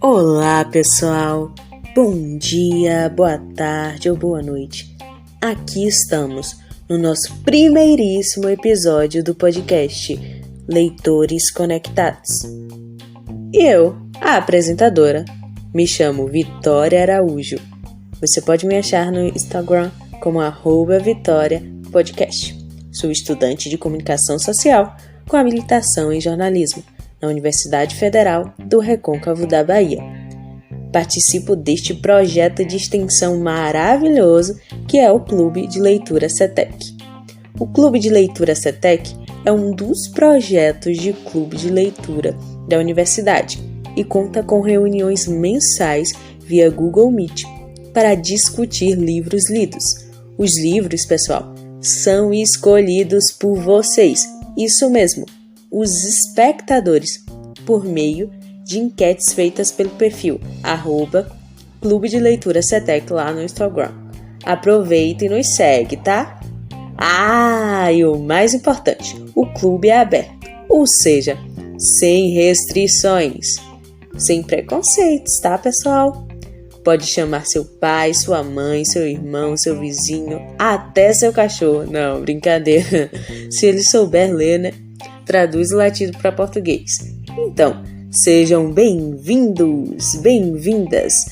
Olá, pessoal! Bom dia, boa tarde ou boa noite. Aqui estamos no nosso primeiríssimo episódio do podcast Leitores Conectados. E eu, a apresentadora, me chamo Vitória Araújo. Você pode me achar no Instagram como @VitóriaPodcast. Sou estudante de comunicação social com habilitação em jornalismo na Universidade Federal do Recôncavo da Bahia. Participo deste projeto de extensão maravilhoso que é o Clube de Leitura CETEC. O Clube de Leitura CETEC é um dos projetos de clube de leitura da universidade e conta com reuniões mensais via Google Meet para discutir livros lidos. Os livros, pessoal, são escolhidos por vocês, isso mesmo, os espectadores, por meio de enquetes feitas pelo perfil @Clube de Leitura CETEC lá no Instagram. Aproveita e nos segue, tá? E o mais importante, o clube é aberto, ou seja, sem restrições, sem preconceitos, tá, pessoal? Pode chamar seu pai, sua mãe, seu irmão, seu vizinho, até seu cachorro. Não, brincadeira. Se ele souber ler, né? Traduz o latido para português. Então, sejam bem-vindos, bem-vindas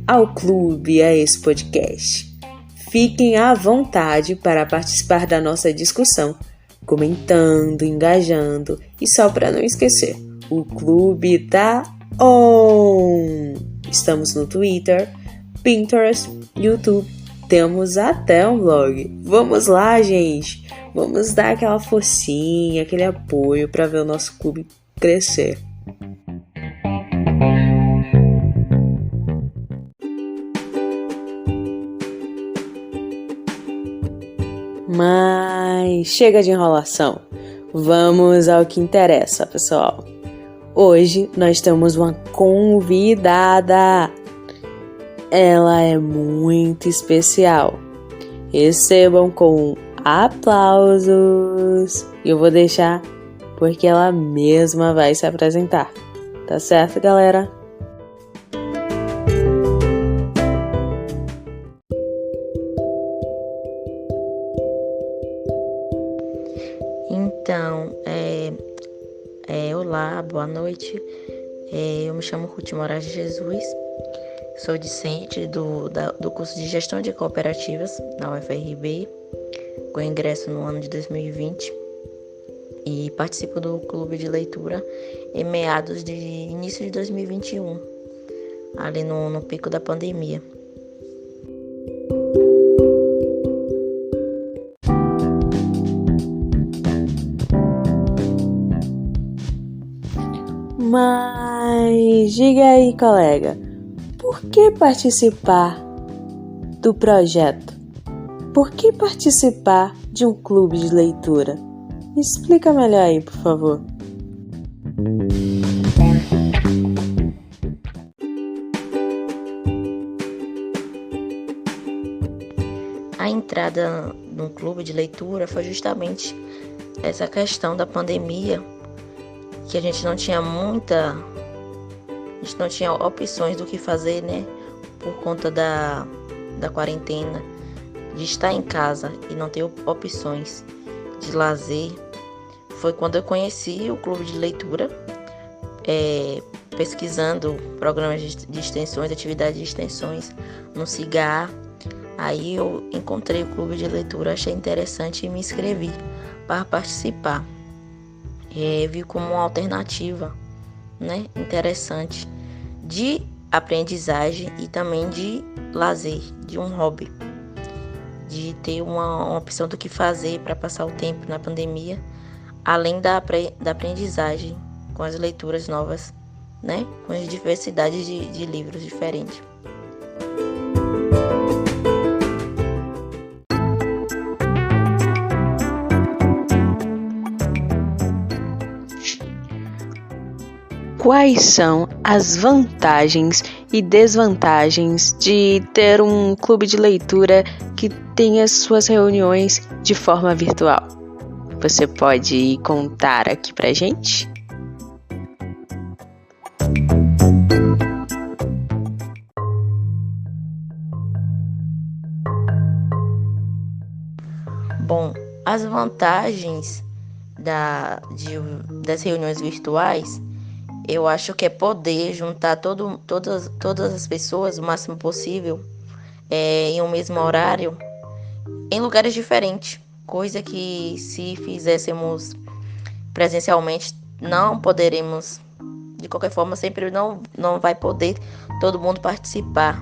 ao clube, a esse podcast. Fiquem à vontade para participar da nossa discussão, comentando, engajando e só para não esquecer, o clube tá on! Estamos no Twitter, Pinterest, YouTube, temos até um blog. Vamos lá, gente! Vamos dar aquela forcinha, aquele apoio para ver o nosso clube crescer. Mas chega de enrolação. Vamos ao que interessa, pessoal. Hoje nós temos uma convidada. Ela é muito especial. Recebam com aplausos. E eu vou deixar porque ela mesma vai se apresentar. Tá certo, galera? Então, olá, boa noite. Eu me chamo Ruth Moraes de Jesus. Sou discente do curso de Gestão de Cooperativas na UFRB, com ingresso no ano de 2020, e participo do clube de leitura em meados de início de 2021, ali no pico da pandemia. Mas diga aí, colega, por que participar do projeto? Por que participar de um clube de leitura? Me explica melhor aí, por favor. A entrada no clube de leitura foi justamente essa questão da pandemia, que a gente não tinha opções do que fazer, né? Por conta da quarentena, de estar em casa e não ter opções de lazer. Foi quando eu conheci o clube de leitura, pesquisando programas de extensões, atividades de extensões no CIGAR. Aí eu encontrei o clube de leitura, achei interessante e me inscrevi para participar. Vi como uma alternativa, né, interessante de aprendizagem e também de lazer, de um hobby, de ter uma opção do que fazer para passar o tempo na pandemia, além da aprendizagem com as leituras novas, né, com as diversidades de livros diferentes. Quais são as vantagens e desvantagens de ter um clube de leitura que tenha suas reuniões de forma virtual? Você pode contar aqui pra gente? Bom, as vantagens das reuniões virtuais, eu acho que é poder juntar todas as pessoas o máximo possível em um mesmo horário, em lugares diferentes. Coisa que se fizéssemos presencialmente, não poderemos, de qualquer forma, sempre não vai poder todo mundo participar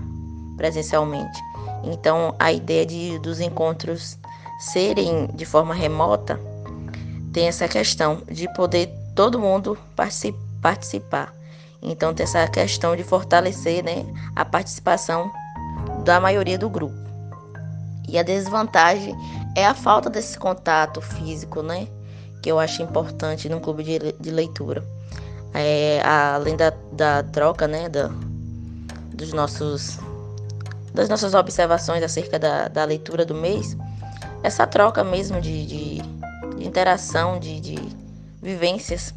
presencialmente. Então, a ideia dos encontros serem de forma remota tem essa questão de poder todo mundo participar. Então, tem essa questão de fortalecer, né, a participação da maioria do grupo. E a desvantagem é a falta desse contato físico, né, que eu acho importante num clube de leitura. Além da troca, né, dos das nossas observações acerca da leitura do mês, essa troca mesmo de interação, de vivências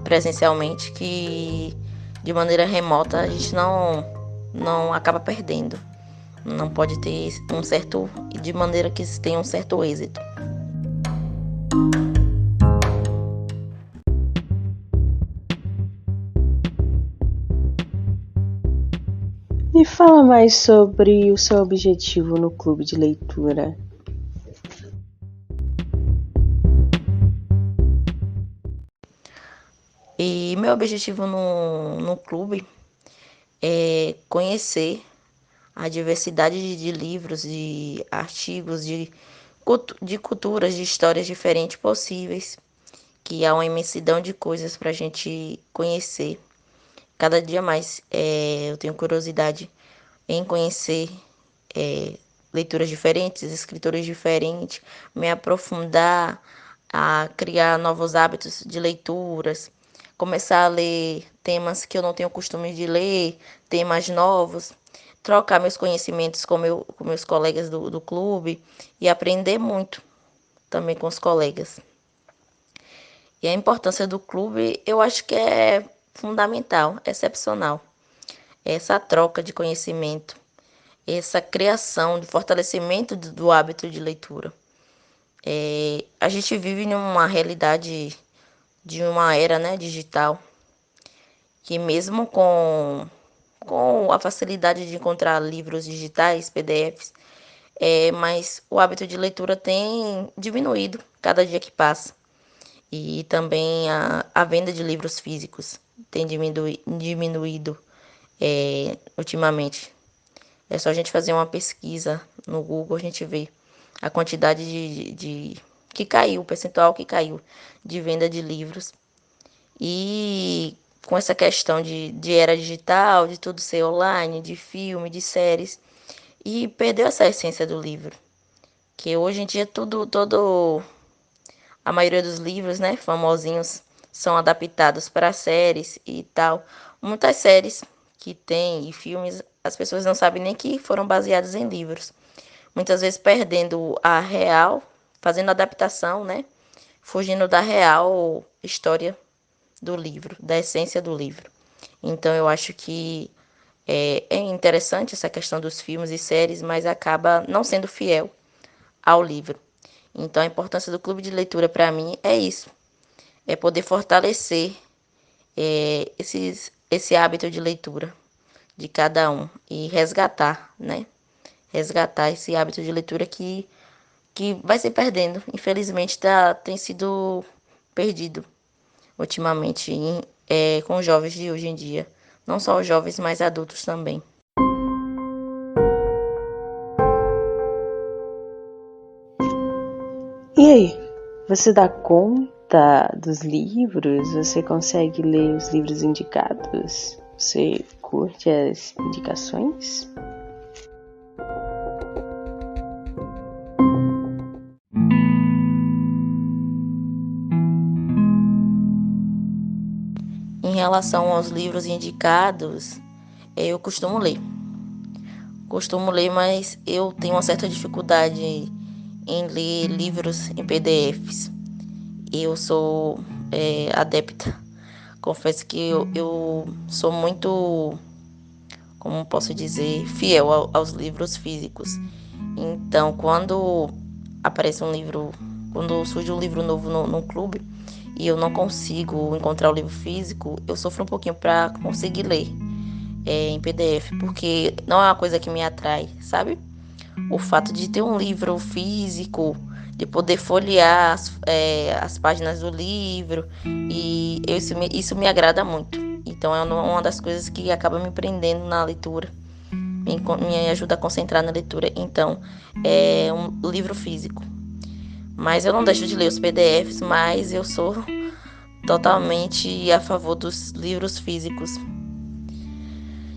presencialmente, que de maneira remota a gente não acaba perdendo. Não pode ter de maneira que tenha um certo êxito. Me fala mais sobre o seu objetivo no clube de leitura. E meu objetivo no clube é conhecer a diversidade de livros, de artigos, de culturas, de histórias diferentes possíveis, que há uma imensidão de coisas para a gente conhecer. Cada dia mais eu tenho curiosidade em conhecer leituras diferentes, escritores diferentes, me aprofundar, a criar novos hábitos de leituras, começar a ler temas que eu não tenho costume de ler, temas novos, trocar meus conhecimentos com meus colegas do clube e aprender muito também com os colegas. E a importância do clube, eu acho que é fundamental, excepcional. Essa troca de conhecimento, essa criação de fortalecimento do hábito de leitura. A gente vive numa realidade de uma era, né, digital, que mesmo com a facilidade de encontrar livros digitais, PDFs, mas o hábito de leitura tem diminuído cada dia que passa. E também a venda de livros físicos tem diminuído ultimamente. É só a gente fazer uma pesquisa no Google, a gente vê a quantidade que caiu, o percentual que caiu de venda de livros. E com essa questão de era digital, de tudo ser online, de filme, de séries, e perdeu essa essência do livro. Que hoje em dia a maioria dos livros, né, famosinhos, são adaptados para séries e tal. Muitas séries que tem e filmes, as pessoas não sabem nem que foram baseados em livros. Muitas vezes perdendo a real, fazendo adaptação, né, fugindo da real história do livro, da essência do livro. Então eu acho que é interessante essa questão dos filmes e séries, mas acaba não sendo fiel ao livro. Então a importância do clube de leitura para mim é isso, é poder fortalecer esse hábito de leitura de cada um e resgatar, né? Resgatar esse hábito de leitura que vai se perdendo. Infelizmente tem sido perdido ultimamente com os jovens de hoje em dia. Não só os jovens, mas adultos também. E aí, você dá conta dos livros? Você consegue ler os livros indicados? Você curte as indicações? Em relação aos livros indicados, eu costumo ler. Mas eu tenho uma certa dificuldade em ler livros em PDFs. Eu sou adepta. Confesso que eu sou muito, como posso dizer, fiel aos livros físicos. Então, quando aparece um livro, quando surge um livro novo no clube e eu não consigo encontrar o livro físico, eu sofro um pouquinho para conseguir ler em PDF, porque não é uma coisa que me atrai, sabe? O fato de ter um livro físico, de poder folhear as páginas do livro, e isso me agrada muito. Então é uma das coisas que acaba me prendendo na leitura, me ajuda a concentrar na leitura. Então é um livro físico. Mas eu não deixo de ler os PDFs, mas eu sou totalmente a favor dos livros físicos.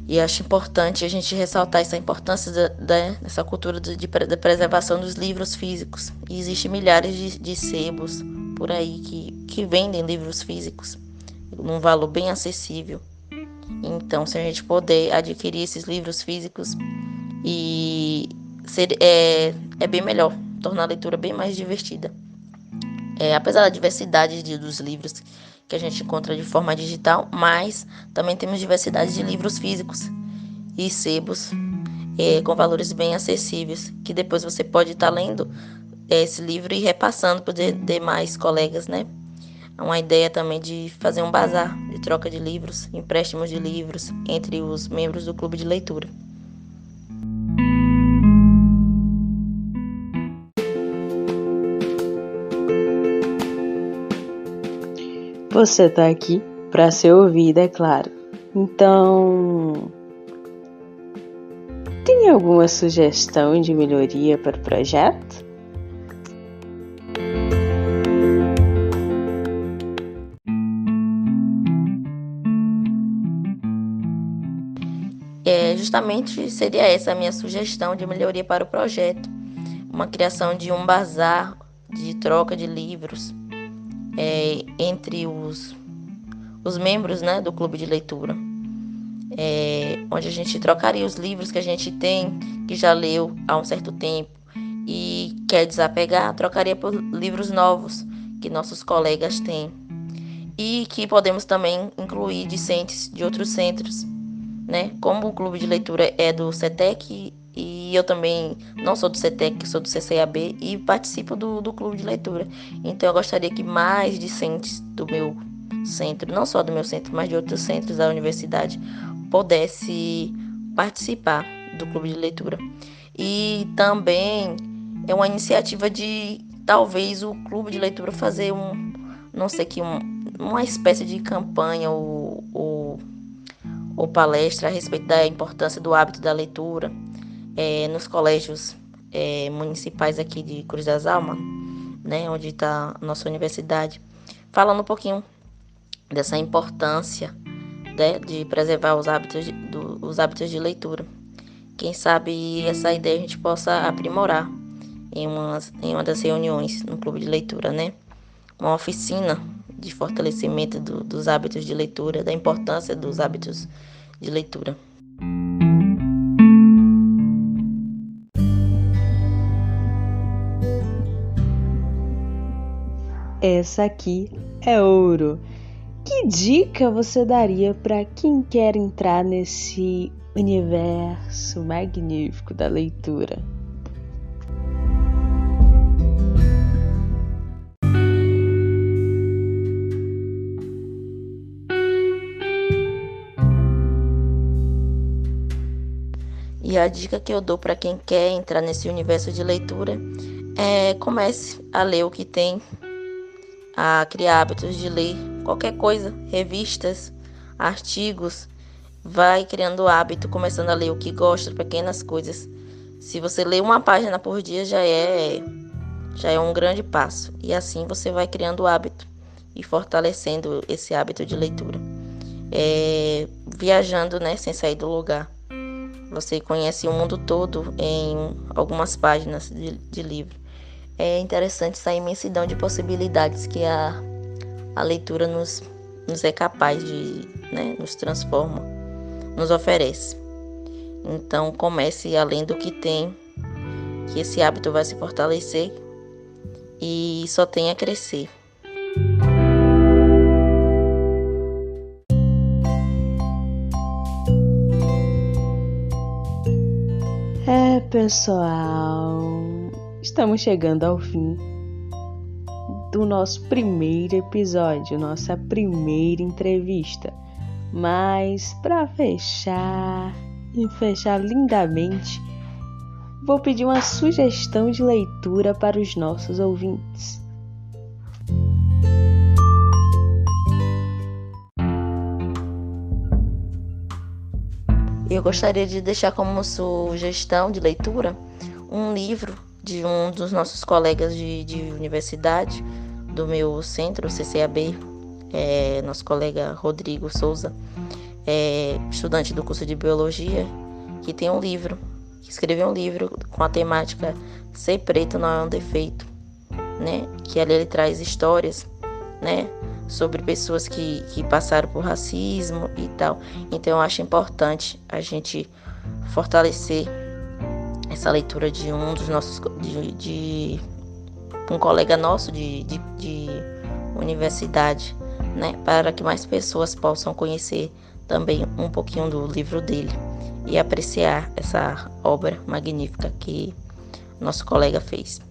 E acho importante a gente ressaltar essa importância dessa cultura da preservação dos livros físicos. E existem milhares de sebos por aí que vendem livros físicos num valor bem acessível. Então, se a gente puder adquirir esses livros físicos, é bem melhor, tornar a leitura bem mais divertida. Apesar da diversidade dos livros que a gente encontra de forma digital, mas também temos diversidade de livros físicos e sebos com valores bem acessíveis, que depois você pode estar lendo esse livro e repassando para os demais colegas, né? É uma ideia também de fazer um bazar de troca de livros, empréstimos de livros entre os membros do clube de leitura. Você está aqui para ser ouvida, é claro. Então, tem alguma sugestão de melhoria para o projeto? Justamente seria essa a minha sugestão de melhoria para o projeto. Uma criação de um bazar de troca de livros entre os membros, né, do clube de leitura. Onde a gente trocaria os livros que a gente tem, que já leu há um certo tempo e quer desapegar, trocaria por livros novos que nossos colegas têm. E que podemos também incluir discentes de outros centros, né? Como o clube de leitura é do CETEC e eu também não sou do CETEC, sou do CCAB e participo do clube de leitura. Então eu gostaria que mais discentes do meu centro, não só do meu centro, mas de outros centros da universidade, pudesse participar do clube de leitura. E também é uma iniciativa de talvez o clube de leitura fazer uma espécie de campanha ou palestra a respeito da importância do hábito da leitura nos colégios municipais aqui de Cruz das Almas, né, onde está a nossa universidade, falando um pouquinho dessa importância, né, de preservar os hábitos de leitura. Quem sabe essa ideia a gente possa aprimorar em uma das reuniões no clube de leitura, né? Uma oficina de fortalecimento dos hábitos de leitura, da importância dos hábitos de leitura. Essa aqui é ouro. Que dica você daria para quem quer entrar nesse universo magnífico da leitura? E a dica que eu dou para quem quer entrar nesse universo de leitura é comece a ler o que tem, a criar hábitos de ler qualquer coisa, revistas, artigos. Vai criando o hábito, começando a ler o que gosta, pequenas coisas. Se você ler uma página por dia já é um grande passo. E assim você vai criando o hábito e fortalecendo esse hábito de leitura. Viajando, né, sem sair do lugar. Você conhece o mundo todo em algumas páginas de livro. É interessante essa imensidão de possibilidades que a leitura nos é capaz de, né, nos transforma, nos oferece. Então comece além do que tem que esse hábito vai se fortalecer e só tem a crescer. Pessoal, estamos chegando ao fim do nosso primeiro episódio, nossa primeira entrevista. Mas para fechar lindamente, vou pedir uma sugestão de leitura para os nossos ouvintes. Eu gostaria de deixar como sugestão de leitura um livro de um dos nossos colegas de universidade, do meu centro, CCAB, nosso colega Rodrigo Souza, estudante do curso de Biologia, que tem um livro, que escreveu um livro com a temática Ser Preto Não É um Defeito, né? Que ali ele traz histórias, né, sobre pessoas que passaram por racismo e tal. Então eu acho importante a gente fortalecer essa leitura de um dos nossos, de um colega nosso de universidade, né, para que mais pessoas possam conhecer também um pouquinho do livro dele e apreciar essa obra magnífica que nosso colega fez.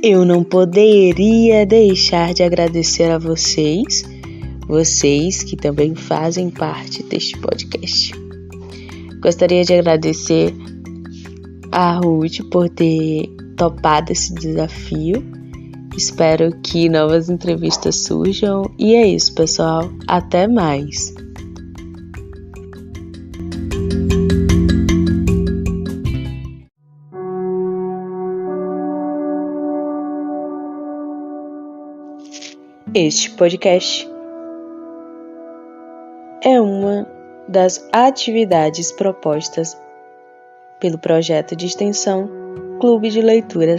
Eu não poderia deixar de agradecer a vocês que também fazem parte deste podcast. Gostaria de agradecer a Ruth por ter topado esse desafio. Espero que novas entrevistas surjam. E é isso, pessoal. Até mais! Este podcast é uma das atividades propostas pelo projeto de extensão Clube de Leitura